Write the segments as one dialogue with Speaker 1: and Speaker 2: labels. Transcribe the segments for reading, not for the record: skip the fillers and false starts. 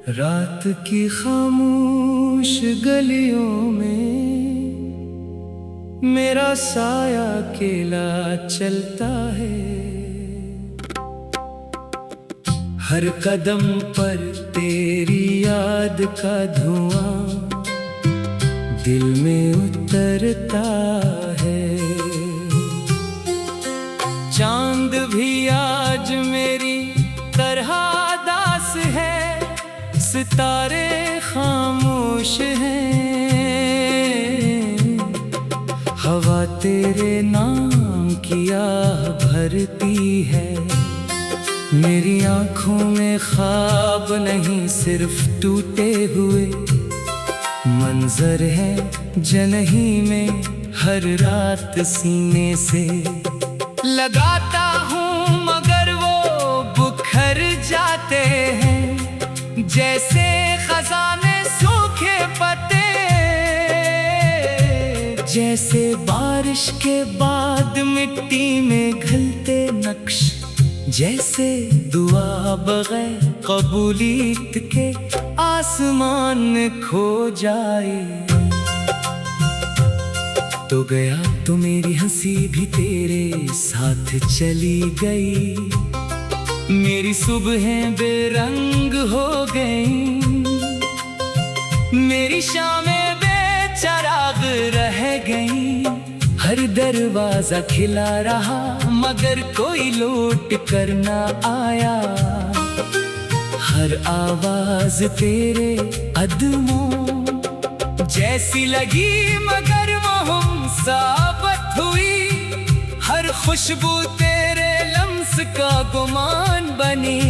Speaker 1: रात की खामोश गलियों में मेरा साया अकेला चलता है। हर कदम पर तेरी याद का धुआं दिल में उतरता है। चांद भी आज मेरी तरह दास है, सितारे खामोश हैं। हवा तेरे नाम की आह भरती है। मेरी आँखों में ख्वाब नहीं, सिर्फ टूटे हुए मंजर है जनही में। हर रात सीने से लगाता हूँ मगर वो बुखर जाते हैं, जैसे खजाने सूखे पत्ते। जैसे बारिश के बाद मिट्टी में घुलते नक्श, जैसे दुआ बगैर कबूलियत के आसमान में खो जाए। तो गया तो मेरी हंसी भी तेरे साथ चली गई। मेरी सुबहें बेरंग हो गई, मेरी शामें बेचराग रह गई। हर दरवाजा खिला रहा मगर कोई लौट कर ना आया। हर आवाज तेरे कदमों जैसी लगी मगर वो साबित हुई। हर खुशबू तेरे लम्स का गुमान बनी,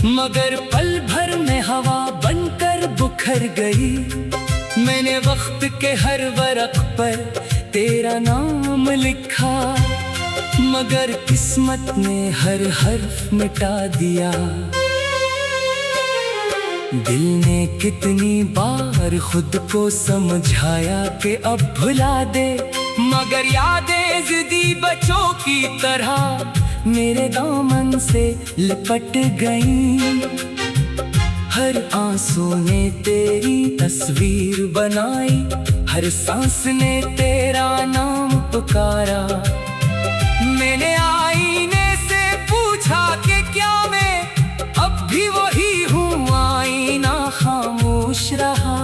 Speaker 1: मगर पल भर में हवा बनकर बुखर गई। मैंने वक्त के हर वरक पर तेरा नाम लिखा, मगर किस्मत ने हर हर्फ मिटा दिया। दिल ने कितनी बार खुद को समझाया कि अब भुला दे, मगर यादें ज़िद्दी बच्चों की तरह मेरे दामन से लिपट गईं। हर आंसू ने तेरी तस्वीर बनाई, हर सांस ने तेरा नाम पुकारा। मैंने आईने से पूछा कि क्या मैं अब भी वही हूँ, आईना खामोश रहा।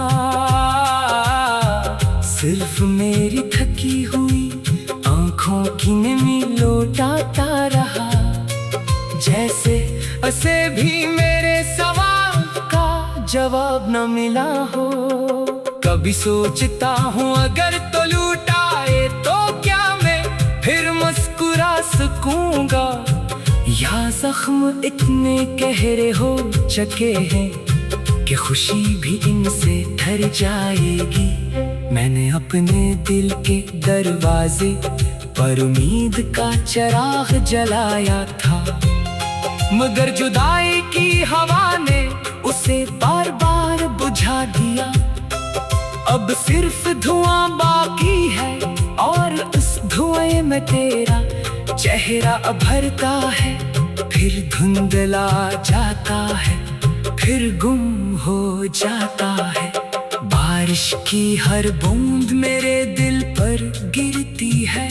Speaker 1: सिर्फ मेरी थकी हुई आँखों की नमी लौटाता रहा। जैसे उसे भी मेरे सवाल का जवाब न मिला हो। कभी सोचता हूँ अगर तो लूटाए तो क्या मैं फिर मुस्कुरा सकूंगा, या जख्म इतने गहरे हो चुके हैं कि खुशी भी इनसे ठहर जाएगी। मैंने अपने दिल के दरवाजे पर उम्मीद का चिराग जलाया था, मगर जुदाई की हवा ने उसे बार बार बुझा दिया। अब सिर्फ धुआं बाकी है और उस धुएं में तेरा चेहरा भरता है। फिर धुंधला जाता है, फिर गुम हो जाता है। बारिश की हर बूंद मेरे दिल पर गिरती है,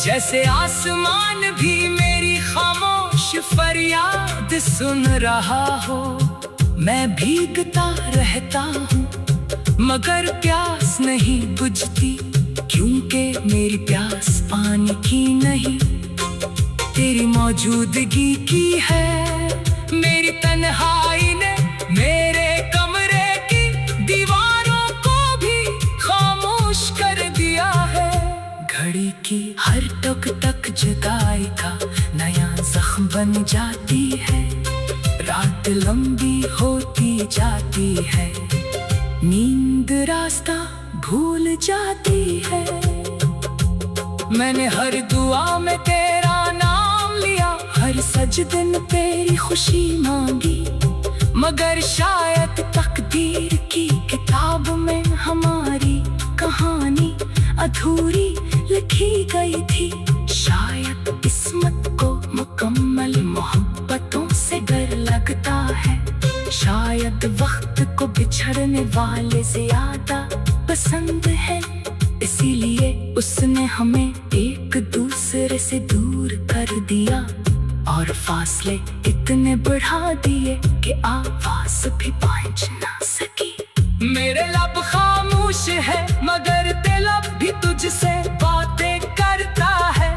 Speaker 1: जैसे आसमान भी मेरी खामोश फरियाद सुन रहा हो। मैं भीगता रहता हूँ मगर प्यास नहीं बुझती, क्योंकि मेरी प्यास पानी की नहीं तेरी मौजूदगी की है। मेरी तन्हाई ने मेरे कमरे की दीवारों को भी खामोश कर दिया है। घड़ी की हर टक टक जुदाई का नया जख्म बन जाती है। रात लंबी होती जाती है, नींद रास्ता भूल जाती है। मैंने हर दुआ में तेरा नाम लिया, हर सजदे में तेरी खुशी मांगी, मगर शायद तकदीर की किताब में हमारी कहानी अधूरी लिखी गई थी। शायद किस्मत को मुकम्मल मोहब्बतों से डर लगता है, शायद
Speaker 2: करने वाले ज्यादा पसंद है, इसीलिए उसने हमें एक दूसरे से दूर कर दिया और फासले इतने बढ़ा दिए कि आवाज भी पहुंच ना सकी।
Speaker 1: मेरे लब खामोश है मगर दिल अब भी तुझसे बातें करता है।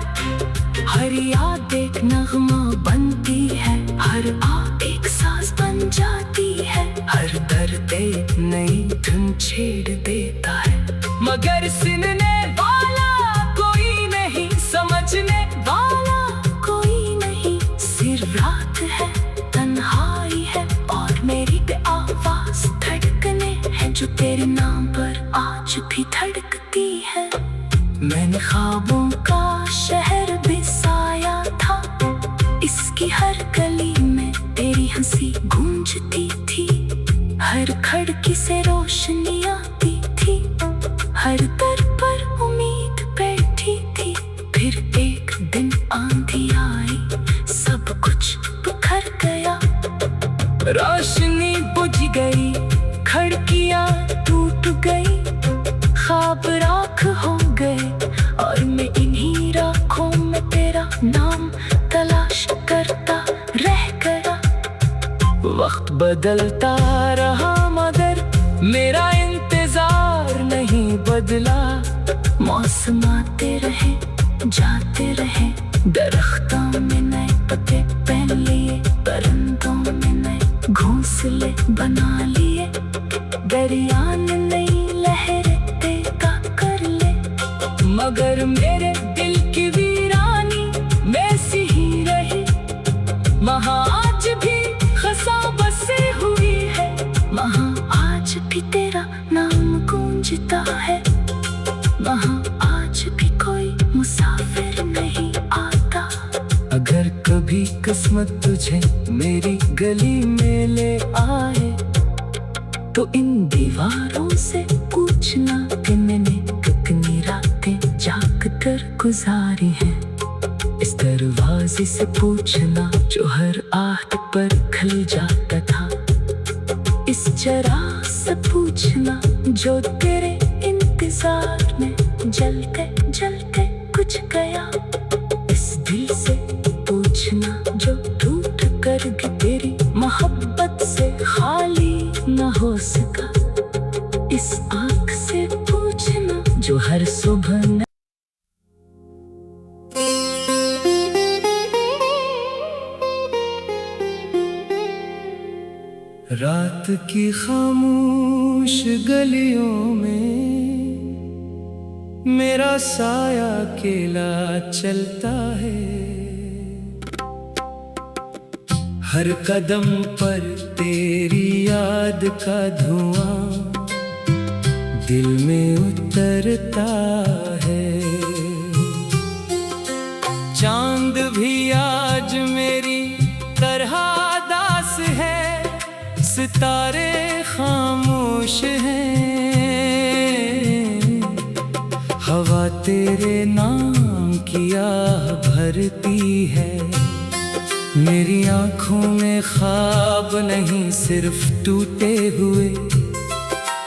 Speaker 2: हर याद एक नगमा बनती है, हर आप एक सांस बन जाती है, हर दर्द एक नई धुन छेड़ देता है।
Speaker 1: मगर सुनने वाला कोई नहीं, समझने
Speaker 2: वाला कोई नहीं, सिर्फ रात है, तन्हाई है और मेरी भी आवाज धड़कने है जो तेरे नाम पर आज भी धड़कती है। मैंने ख्वाबों का शहर बसाया था, इसकी हर गली में तेरी हंसी गूंजती थी, हर खिड़की से रोशनी आती थी, हर दर पर उम्मीद बैठी थी। फिर एक दिन आंधी आई, सब कुछ बिखर गया,
Speaker 1: रोशनी बुझ गई,
Speaker 2: खिड़कियां टूट गई, ख्वाब राख हो गए और मैं इन्हीं राखों में तेरा नाम तलाश करता रह गया।
Speaker 1: वक्त बदलता रहा मगर मेरा इंतजार नहीं बदला।
Speaker 2: मौसम आते रहे जाते रहे, दरख्तों में नए पत्ते पहन लिए, परिंदों में नए घोंसले बना लिए, दरिया ने नई लहरें देता कर ले।
Speaker 1: मगर मेरे दिल की वीरानी वैसी ही रही, वहाँ आज भी खसा बसे हुई है,
Speaker 2: वहाँ आज भी तेरा नाम गूंजता है, वहाँ आज भी कोई मुसाफिर नहीं आता।
Speaker 1: अगर कभी किस्मत तुझे मेरी गली में ले आए
Speaker 2: तो इन दीवारों से पूछना कि मैंने कितनी रातें जाग कर गुजारी हैं। इस दरवाजे से पूछना जो हर आहट पर खिल जाता था, इस चराग से पूछना जो तेरे इंतजार में जलते जलते कुछ गया, इस दिल से पूछना जो टूट कर भी तेरी मोहब्बत से खाली न हो सका, इस आँख से पूछना जो हर सुबह न
Speaker 1: रात की खामोश गलियों में मेरा साया अकेला चलता है। हर कदम पर तेरी याद का धुआं दिल में उतरता है। चांद भी आज मेरी तरह दास है, सितारे खामोश हैं, हवा तेरे नाम की आह भरती है। मेरी आँखों में ख्वाब नहीं सिर्फ टूटे हुए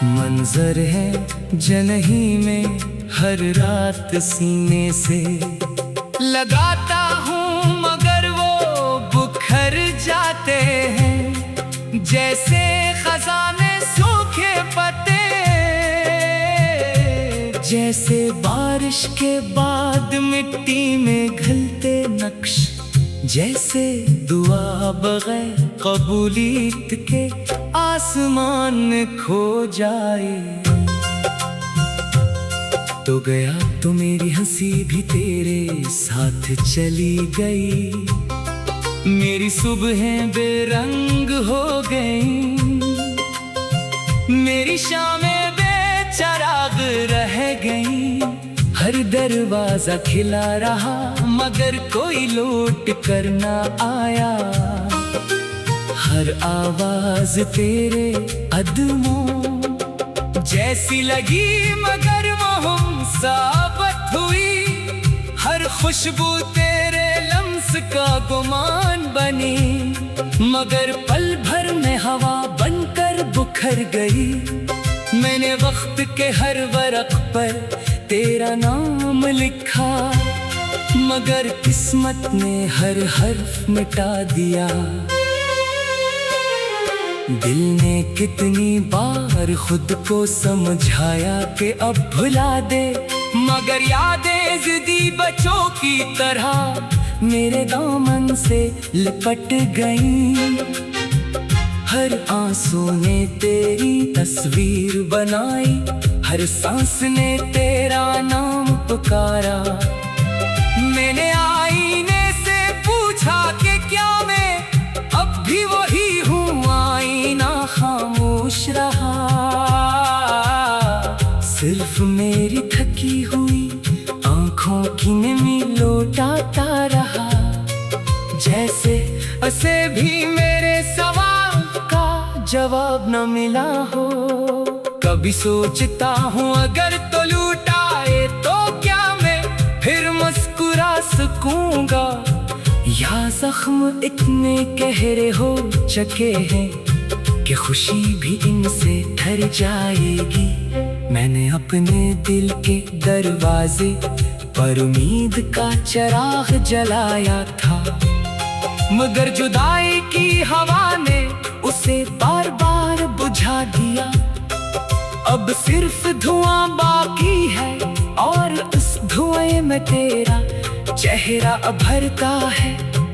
Speaker 1: मंजर है, जनही में हर रात सीने से लगाता हूँ मगर वो बुखर जाते हैं, जैसे खजाने सूखे पत्ते, जैसे बारिश के बाद मिट्टी में घिलते नक्श, जैसे दुआ बगैर कबूलियत के आसमान में खो जाए। तो गया तो मेरी हंसी भी तेरे साथ चली गई, मेरी सुबहें बेरंग हो गई, मेरी शामें बेचराग रह गई। हर दरवाजा खिला रहा मगर कोई लौट कर ना आया, हर आवाज तेरे कदमों जैसी लगी मगर वो हम साबित हुई, हर खुशबू तेरे लम्स का गुमान बनी, मगर पल भर में हवा बनकर बुक बिखर गई। मैंने वक्त के हर वरक पर तेरा नाम लिखा, मगर किस्मत ने हर हर्फ मिटा दिया। दिल ने कितनी बार खुद को समझाया कि अब भुला दे, मगर यादें जिद्दी बच्चों की तरह मेरे दामन से लिपट गईं। हर आंसू ने तेरी तस्वीर बनाई, हर सांस ने तेरा नाम पुकारा। मैंने आईने से पूछा कि क्या मैं अब भी वही हूँ, आईना खामोश रहा। सिर्फ मेरी थकी हुई आंखों की नमी लौटाता रहा, जैसे उसे भी मेरे सवाल का जवाब न मिला हो। कभी सोचता हूँ अगर तो लूटाए तो क्या मैं फिर मुस्कुरा सकूंगा, या जख्म इतने गहरे हो चुके हैं कि खुशी भी इनसे ठहर जाएगी। मैंने अपने दिल के दरवाजे पर उम्मीद का चिराग जलाया था, मगर जुदाई की हवा ने उसे बार बार बुझा दिया। अब सिर्फ धुआं बाकी है और उस धुएं में तेरा चेहरा भरता है,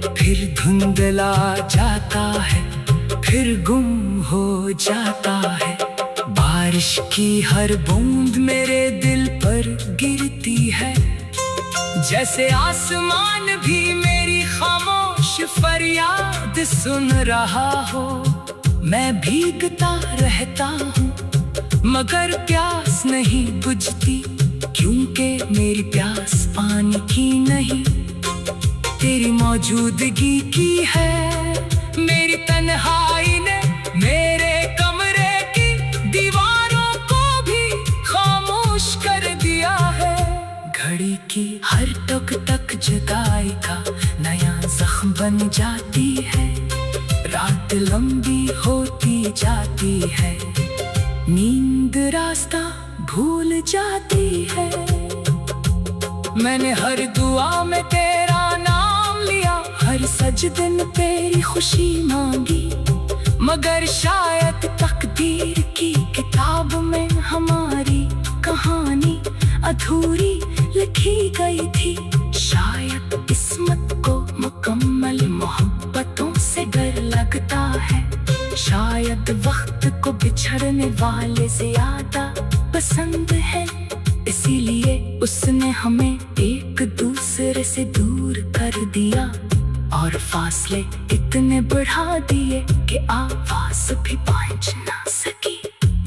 Speaker 1: फिर धुंधला जाता है, फिर गुम हो जाता है। बारिश की हर बूंद मेरे दिल पर गिरती है, जैसे आसमान भी मेरी खामोश फरियाद सुन रहा हो। मैं भीगता रहता हूँ मगर प्यास नहीं बुझती, क्योंकि मेरी प्यास पानी की नहीं तेरी मौजूदगी की है। मेरी तन्हाई ने मेरे कमरे की दीवारों को भी खामोश कर दिया है। घड़ी की हर टक टक जुदाई का नया जख्म बन जाती है, रात लंबी होती जाती है, नींद रास्ता भूल जाती है। मैंने हर दुआ में तेरा नाम लिया, हर सजदे में तेरी खुशी मांगी, मगर शायद तकदीर की किताब में हमारी कहानी अधूरी लिखी गई थी। शायद किस्मत को मुकम्मल मोहब्बतों से डर लगता है, शायद वक्त को बिछड़ने वाले ज्यादा पसंद है, इसीलिए उसने हमें एक दूसरे से दूर कर दिया और फासले इतने बढ़ा दिए कि आवाज भी पहुंच ना सकी।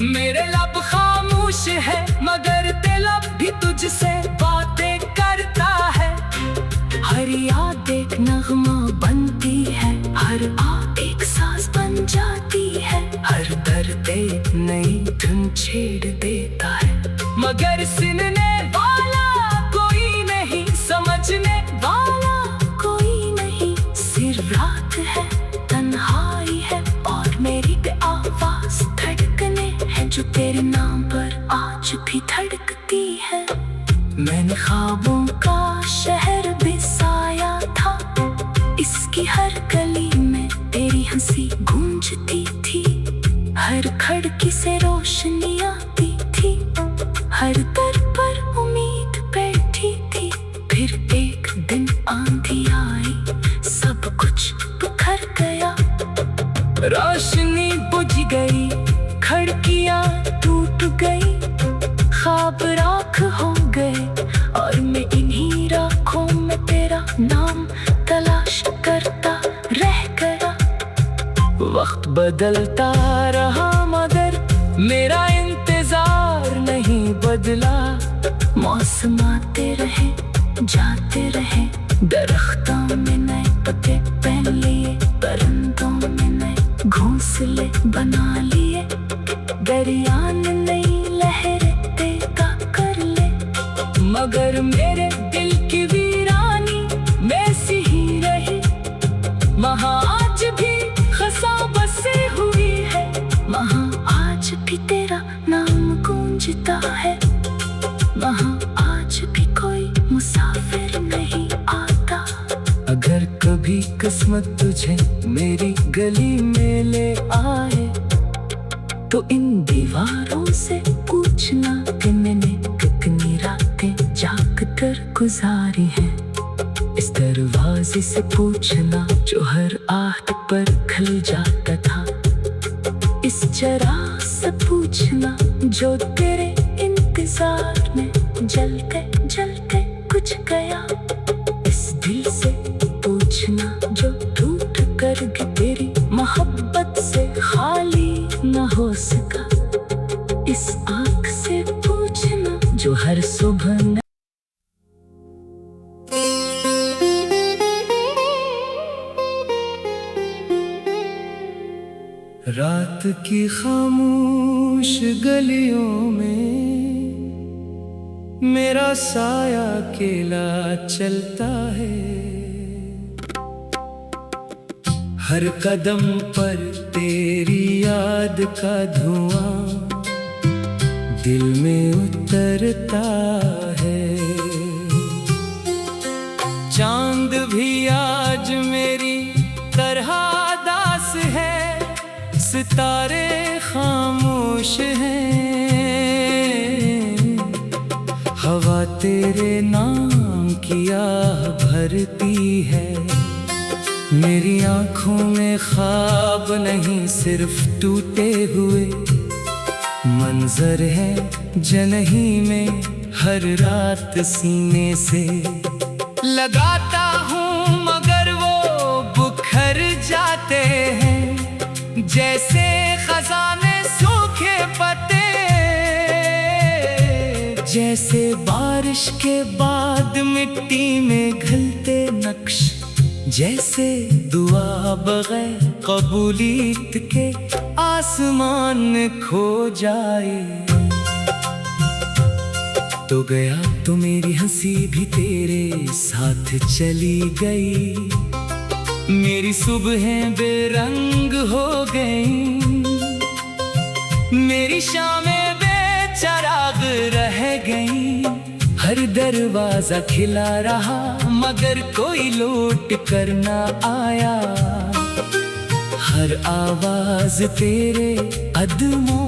Speaker 1: मेरे लब खामोश है मगर दिल अब भी तुझसे बातें करता है। हर याद एक नगमा बनती है, हर एक सांस बन जाती है, हर दर्द एक नई धुन छेड़ देता है, मगर सुनने वाला कोई नहीं, समझने वाला कोई नहीं। सिर्फ रात है, तन्हाई है और मेरी पे आवाज धड़कने हैं जो तेरे नाम पर आज भी धड़कती है। मैंने ख्वाबों का शहर बसाया था, इसकी हर गली में तेरी हंसी गूंजती थी, हर खिड़की से रोशनी आती थी, हर दर पर उम्मीद बैठी थी। फिर एक दिन आंधी आई, सब कुछ बिखर गया, रोशनी बुझ गई, खिड़कियां टूट गई, ख्वाब राख हो गए और मैं इन्हीं राखों में तेरा नाम तलाश करता रह गया। वक्त बदलता रहा मगर मेरा इंतजार नहीं बदला। मौसम आते रहे जाते रहे, दरख्तों में नए पत्ते पहन लिए, परिंदों में नए घोंसले बना लिए, दरिया ने नई लहरें देता कर ले, मगर मेरे दिल की वीरानी वैसी ही रही। वहाँ आज भी खसा बसी हुई है, वहाँ आज
Speaker 2: किस्मत तुझे मेरी गली में ले आए, तो इन दीवारों से पूछना कि मैंने कितनी रातें जाग कर गुजारी हैं। इस दरवाजे से पूछना जो हर आहट पर खिल जाता था, इस चिराग से पूछना जो तेरे इंतजार में जलते जलते कुछ गया, इस दिल से पूछना जो टूट कर तेरी मोहब्बत से खाली न हो सका, इस आँख से पूछना जो हर सुबह न
Speaker 1: रात की खामोश गलियों में मेरा साया अकेला चलता है। हर कदम पर तेरी याद का धुआं दिल में उतरता है। चांद भी आज मेरी तरह दास है, सितारे खामोश हैं। हवा तेरे नाम की आह भरती है, मेरी आँखों में ख्वाब नहीं सिर्फ टूटे हुए मंजर है। जनही में हर रात सीने से लगाता हूँ मगर वो बुखर जाते हैं, जैसे खजाने सूखे पत्ते, जैसे बारिश के बाद मिट्टी में घिलते नक्श, जैसे दुआ बगैर कबूलियत के आसमान में खो जाए। तो गया तो मेरी हंसी भी तेरे साथ चली गई, मेरी सुबहें बेरंग हो गई, मेरी शामें बेचराग रह गई। हर दरवाजा खिला रहा मगर कोई लौट कर ना आया, हर आवाज तेरे कदमों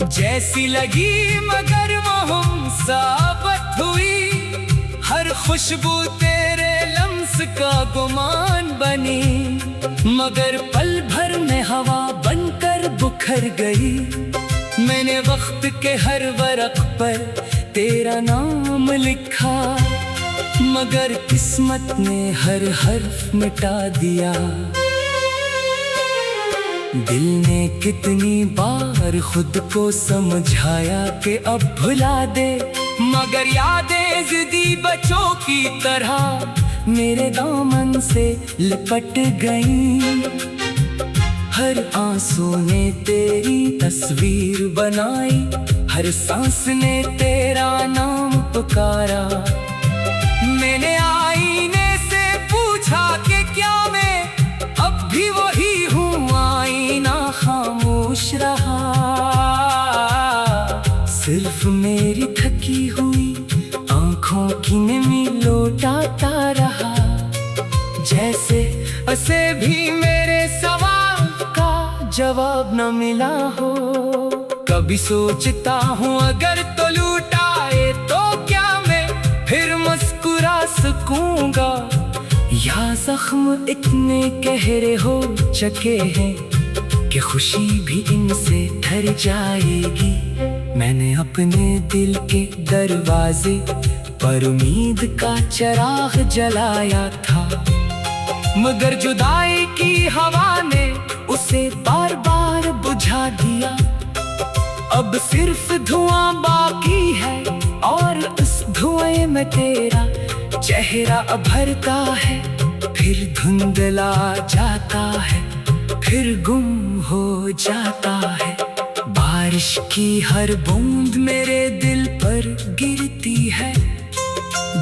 Speaker 1: जैसी लगी मगर मोहम साबित हुई। हर खुशबू तेरे लम्स का गुमान बनी, मगर पल भर में हवा बनकर बुखर गई। मैंने वक्त के हर वरक पर तेरा नाम लिखा, मगर किस्मत ने हर हर्फ मिटा दिया। दिल ने कितनी बार खुद को समझाया कि अब भुला दे, मगर यादें जिद्दी बच्चों की तरह मेरे दामन से लिपट गईं। हर आंसू ने तेरी तस्वीर बनाई, हर सांस ने तेरा नाम पुकारा। मैंने आईने से पूछा कि क्या मैं अब भी वही हूँ, आईना खामोश रहा। सिर्फ मेरी थकी हुई आंखों की नमी लौटाता रहा, जैसे उसे भी मेरे सवाल का जवाब न मिला हो। कभी सोचता हूँ अगर तो लूटाए तो क्या मैं फिर मुस्कुरा सकूंगा, या जख्म इतने गहरे हो चुके हैं कि खुशी भी इनसे ठहर जाएगी। मैंने अपने दिल के दरवाजे पर उम्मीद का चिराग जलाया था, मगर जुदाई की हवा ने उसे बार बार बुझा दिया। अब सिर्फ धुआं बाकी है और उस धुएं में तेरा चेहरा भरता है, फिर धुंधला जाता है, फिर गुम हो जाता है। बारिश की हर बूंद मेरे दिल पर गिरती है,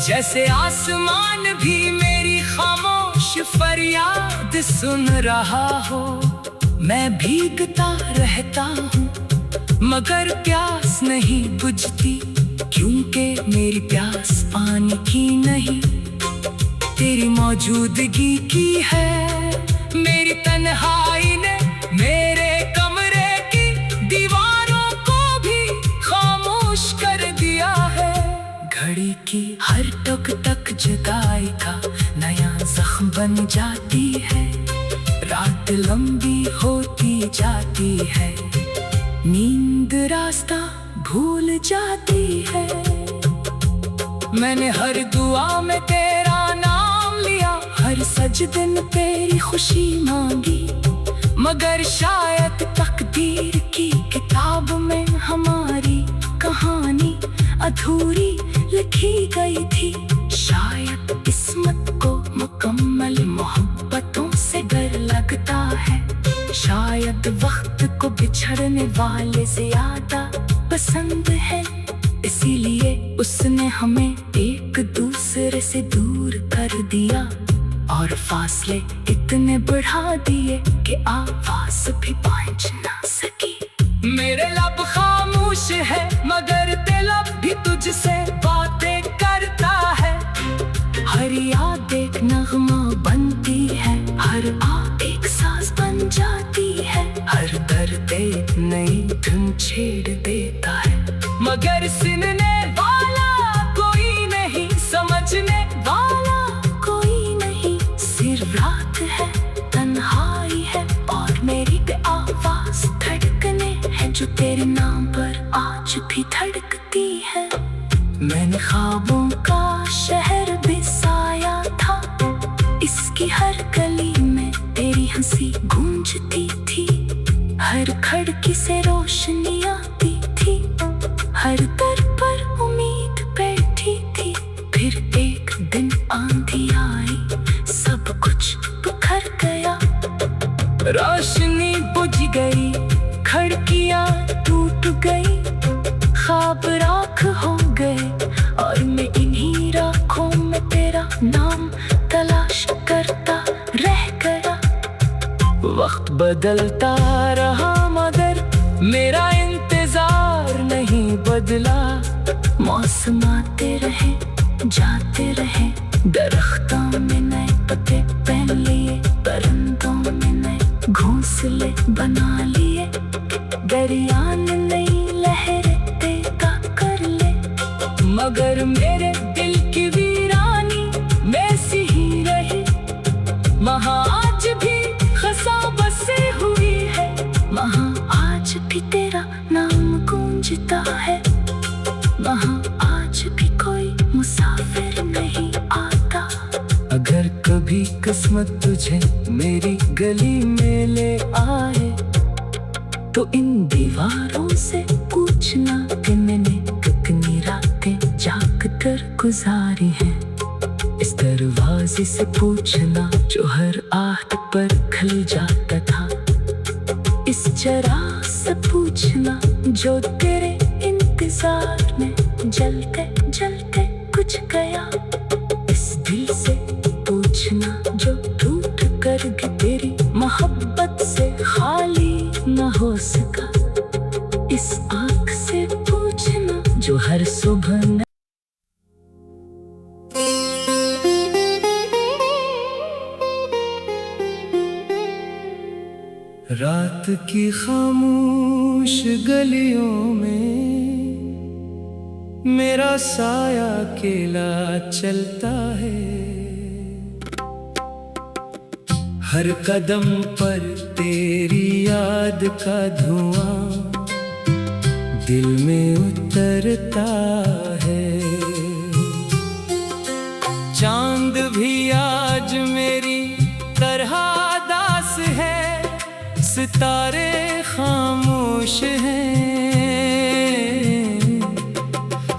Speaker 1: जैसे आसमान भी मेरी खामोश फरियाद सुन रहा हो। मैं भीगता रहता हूँ मगर प्यास नहीं बुझती, क्योंकि मेरी प्यास पानी की नहीं तेरी मौजूदगी की है। मेरी तन्हाई ने मेरे कमरे की दीवारों को भी खामोश कर दिया है। घड़ी की हर टक टक जुदाई का नया जख्म बन जाती है। रात लंबी होती जाती है, नींद रास्ता भूल जाती है। मैंने हर दुआ में तेरा नाम लिया, हर सजदे में तेरी खुशी मांगी, मगर शायद तकदीर की किताब में हमारी कहानी अधूरी लिखी गई थी। शायद किस्मत को मुकम्मल मोहब्बतों से डर लगता है, शायद वक्त को बिछड़ने वाले ज्यादा पसंद है। इसीलिए उसने हमें एक दूसरे से दूर कर दिया और फासले इतने बढ़ा दिए कि आवाज भी पहुंच ना सकी। मेरे लब खामोश है मगर दिल अब भी तुझसे बातें करता है। हर याद एक नगमा बनती है, हर आ एक सांस बन जाती है, हर दर्द एक नई धुन छेड़ देता है। मगर सुनने वाला कोई नहीं, समझने वाला कोई नहीं। सिर्फ रात है, तन्हाई है और मेरी आवाज धड़कने है जो तेरे नाम पर आज भी धड़कती है। मैंने ख्वाबों का शहर बसाया था, इसकी हर गली में तेरी हंसी गूंजती थी। हर खिड़की से रोशनी आती थी, हर दर पर उम्मीद बैठी थी। फिर एक दिन आंधी आई, सब कुछ बिखर गया। रोशनी बुझ गई, खिड़कियां टूट गई, ख्वाब राख हो गए और मैं इन्हीं राखों में तेरा नाम तलाश करता रह गया। वक्त बदलता रहा मगर मेरा इंतजार नहीं बदला। मौसम आते रहे जाते रहे, दरख्तों में नए पत्ते पहन लिए, परिंदों में नए घोंसले बना लिए। दरिया ने नई लहरें तैरता कर ले, मगर मेरे दिल की वीरानी वैसी ही रही। वहाँ आज भी खसा बसे हुई है, वहाँ आज भी तेरा नाम गूंजता है। वहाँ आज भी कोई मुसाफिर नहीं आता। अगर कभी किस्मत तुझे मेरी गली में ले आए तो इन दीवारों से पूछना कि मैंने कितनी रातें जाग कर गुजारी हैं। इस दरवाजे से पूछना जो हर आहट पर खिल जाता था। इस चराग से पूछना जो तेरे इंतजार में जलते जलते कुछ गया। इस दिल से पूछना जो टूट कर तेरी मोहब्बत से खाली न हो सका। इस आँख से पूछना जो हर सुबह न रात की खामोश गलियों में मेरा साया अकेला चलता है। हर कदम पर तेरी याद का धुआं दिल में उतरता है। चांद भी आज मेरी तरह दास है, सितारे खामोश हैं।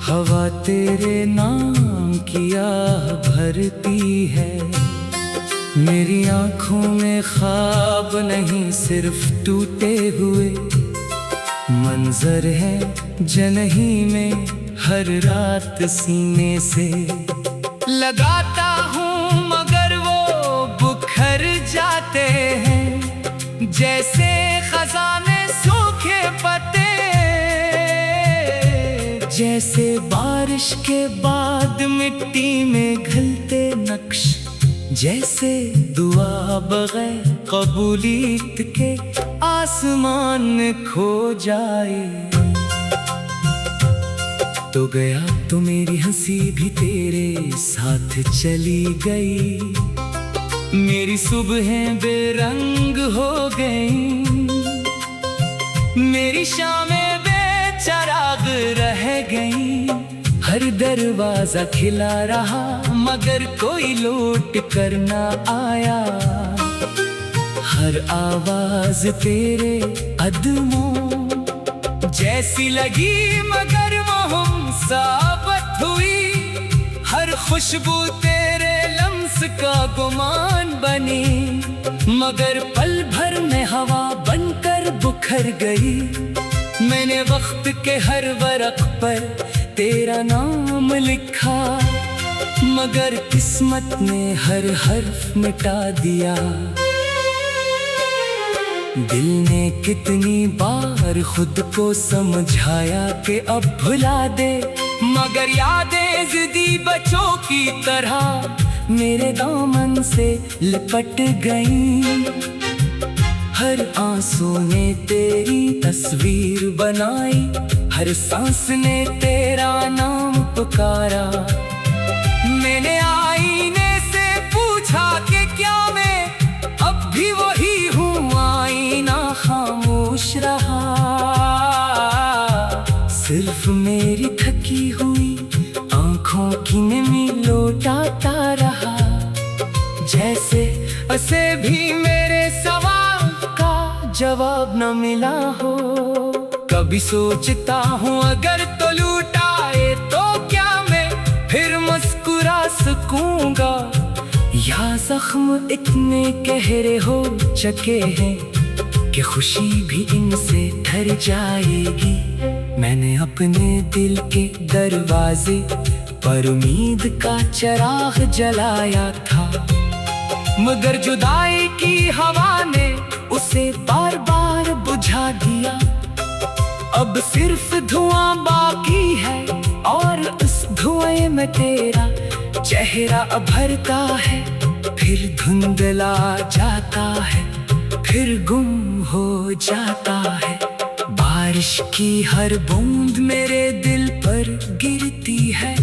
Speaker 1: हवा तेरे नाम की आह भरती है। मेरी आँखों में ख्वाब नहीं सिर्फ टूटे हुए मंजर है। जनही में हर रात सीने से लगाता हूँ मगर वो बुखर जाते हैं जैसे खजाने सूखे पत्ते। जैसे बारिश के बाद मिट्टी में घिलते नक्श जैसे दुआ बगैर कबूलियत के आसमान में खो जाए। तो गया तो मेरी हंसी भी तेरे साथ चली गई, मेरी सुबहें बेरंग हो गई, मेरी शामें बेचराग रह गई। हर दरवाजा खिला रहा मगर कोई लौट कर ना आया, हर आवाज तेरे कदमों जैसी लगी मगर वो साबित हुई। हर खुशबू तेरे लम्स का गुमान बनी, मगर पल भर में हवा बनकर बुखर गई। मैंने वक्त के हर वरक पर तेरा नाम लिखा, मगर किस्मत ने हर हर्फ मिटा दिया। दिल ने कितनी बार खुद को समझाया कि अब भुला दे, मगर यादें जिद्दी बच्चों की तरह मेरे दामन से लिपट गईं। हर आंसू ने तेरी तस्वीर बनाई, हर सांस ने तेरा नाम पुकारा। मैंने आईने से पूछा कि क्या मैं अब भी वही हूँ, आईना खामोश रहा। सिर्फ मेरी थकी हुई आंखों की नमी लौटाता रहा, जैसे उसे भी मेरे सवाल का जवाब न मिला हो। कभी सोचता हूँ अगर तो लूटाए तो क्या मैं फिर मुस्कुरा सकूंगा, या जख्म इतने गहरे हो चुके हैं कि खुशी भी इनसे ठहर जाएगी। मैंने अपने दिल के दरवाजे पर उम्मीद का चिराग जलाया था, मगर जुदाई की हवा ने उसे बार बार बुझा दिया। अब सिर्फ धुआं बाकी है और उस धुएं में तेरा चेहरा भरता है, फिर धुंधला जाता है, फिर गुम हो जाता है। बारिश की हर बूंद मेरे दिल पर गिरती है,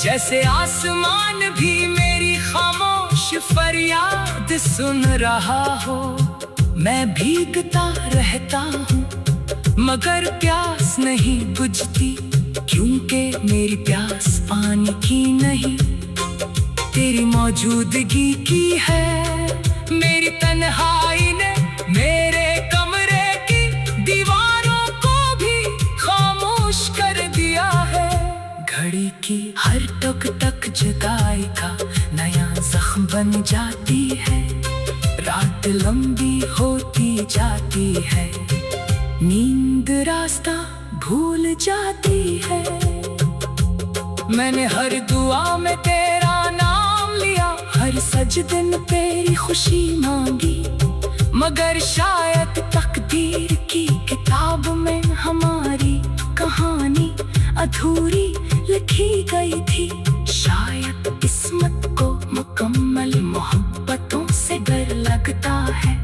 Speaker 1: जैसे आसमान भी मेरी खामोश फरियाद सुन रहा हो। मैं भीगता रहता हूँ मगर प्यास नहीं बुझती, क्योंकि मेरी प्यास पानी की नहीं तेरी मौजूदगी की है। मेरी तन्हाई ने मेरे कमरे की दीवारों को भी खामोश कर दिया है। घड़ी की हर टक टक जुदाई का नया जख्म बन जाती है, रात लंबी होती जाती है, नींद रास्ता भूल जाती है। मैंने हर दुआ में तेरा नाम लिया, हर सजदे में तेरी खुशी मांगी, मगर शायद तकदीर की किताब में हमारी कहानी अधूरी लिखी गई थी। शायद किस्मत को मुकम्मल मोहब्बतों से डर लगता है,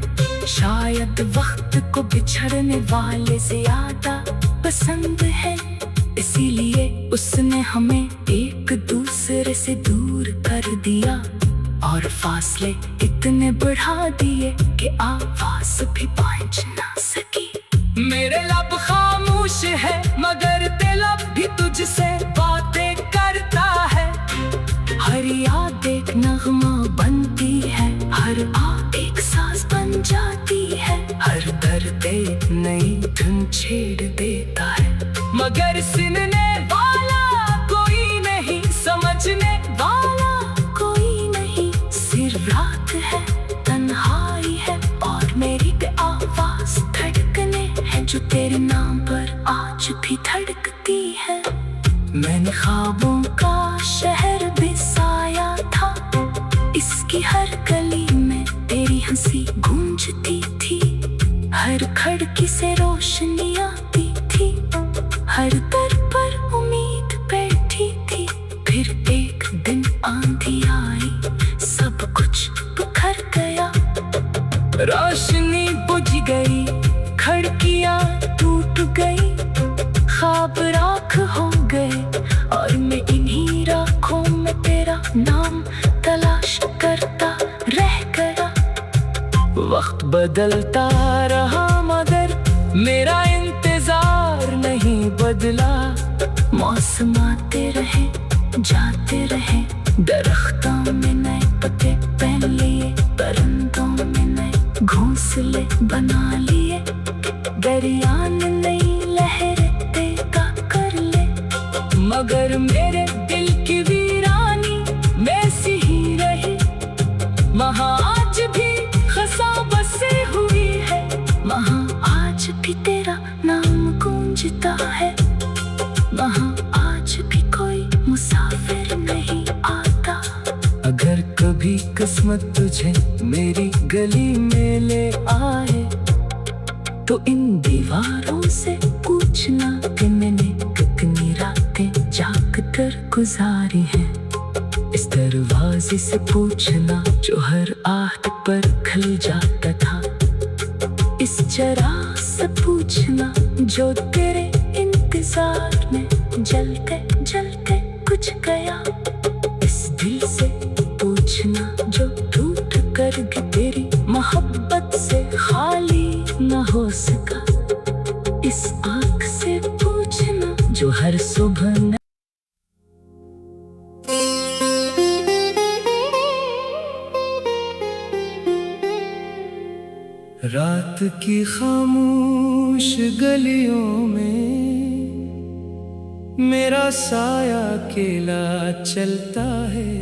Speaker 1: शायद वक्त को बिछड़ने वाले ज्यादा पसंद है, इसीलिए उसने हमें एक दूसरे से दूर कर दिया और फासले इतने बढ़ा दिए कि आवाज भी पहुंच ना सकी। मेरे लब खामोश है मगर दिल अब भी तुझसे बातें करता है। हर याद एक नगमा बनती है, हर एक सांस बन जाती है, हर दर्द एक नई धुन छेड़ देता है, मगर सुनने वाला कोई नहीं, समझने वाला कोई नहीं। सिर्फ रात है, तन्हाई है और मेरी आवाज धड़कने है जो तेरे नाम पर आज भी धड़कती है। मैंने ख्वाबों का शहर बसाया था, इसकी हर गली में तेरी हंसी गूंजती थी, हर खिड़की से रोशनी आती थी, हर दर पर उम्मीद बैठी थी। फिर एक
Speaker 2: एक दिन आंधी आई, सब कुछ बिखर गया। रोशनी बुझ गई, खिड़कियां टूट गई, ख्वाब राख हो गए और मैं इन्हीं राखों में तेरा नाम तलाश करता रह गया। वक्त बदलता रहा मगर मेरा इंतजार नहीं बदला। मौसम आते रहे जाते रहे, दरख्तों में नए पत्ते पहन लिए, परिंदों में नए घोंसले बना लिए, दरिया ने नई लहरें तैरता कर ले। मगर मेरे दिल की वीरानी वैसी ही रही, वहाँ आज भी खसा बसे हुई है, वहाँ आज भी तेरा नाम गूंजता है, वहाँ आज भी कोई मुसाफिर नहीं आता। अगर कभी किस्मत तुझे मेरी गली में ले आए, तो इन दीवारों से पूछना कि मैंने कितनी रातें जाग कर गुजारी हैं। इस दरवाजे से पूछना जो हर आहट पर खिल जाता था, इस चराग से पूछना जो तेरे इंतजार में जलते जलते कुछ गया, इस दिल से पूछना जो टूट कर भी तेरी मोहब्बत से खाली न हो सका, इस आँख से पूछना जो हर सुबह
Speaker 1: रात की खामोश गलियों में मेरा साया अकेला चलता है।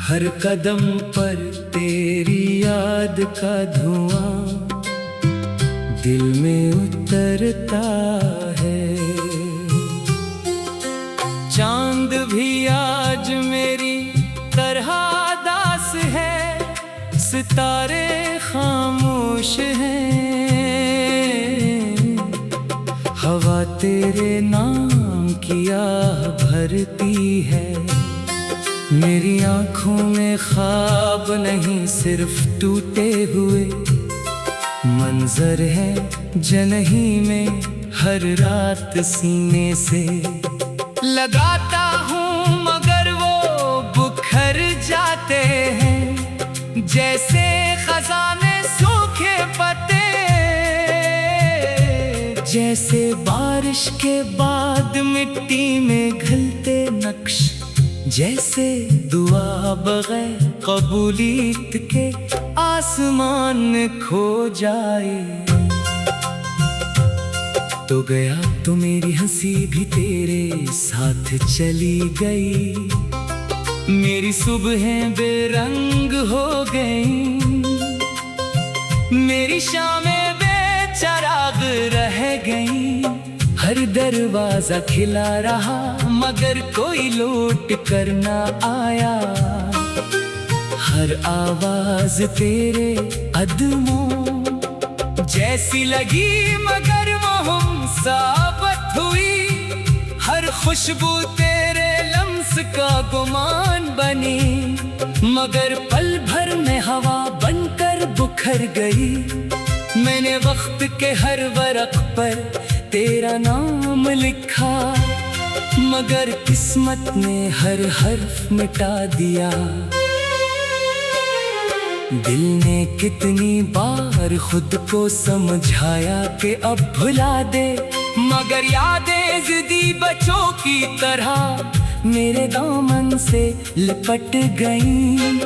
Speaker 1: हर कदम पर तेरी याद का धुआं दिल में उतरता है। चांद भी आज मेरी तरह दास है, सितारे खामोश हैं, हवा तेरे नाम की आह भरती है। मेरी आँखों में ख्वाब नहीं सिर्फ टूटे हुए मंजर है, जनही में हर रात सीने से लगाता हूँ मगर वो बुखर जाते हैं, जैसे खजाने सूखे पत्ते, जैसे बारिश के बाद मिट्टी में घिलते नक्श, जैसे दुआ बगैर कबूलियत के आसमान में खो जाए। तो गया तो मेरी हंसी भी तेरे साथ चली गई, मेरी सुबहें बेरंग हो गई, मेरी शामें बेचराग रह गई। हर दरवाजा खिला रहा मगर कोई लौट कर ना आया, हर आवाज तेरे कदमों जैसी लगी मगर वो हम साबित हुई, हर खुशबू तेरे लम्स का गुमान बनी, मगर पल भर में हवा बनकर बुखर गई। मैंने वक्त के हर वरक पर तेरा नाम लिखा, मगर किस्मत ने हर हर्फ मिटा दिया। दिल ने कितनी बार खुद को समझाया कि अब भुला दे, मगर यादें जिद्दी बच्चों की तरह मेरे दामन से लिपट गईं।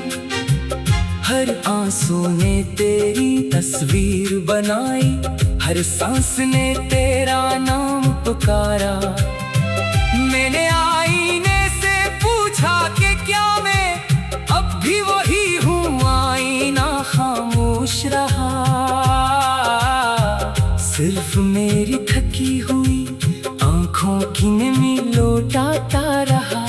Speaker 1: हर आंसू ने तेरी तस्वीर बनाई, हर सांस ने तेरा नाम पुकारा। मैंने आईने से पूछा कि क्या मैं अब भी वही हूँ, आईना खामोश रहा, सिर्फ मेरी थकी हुई आँखों की नमी लौटाता रहा।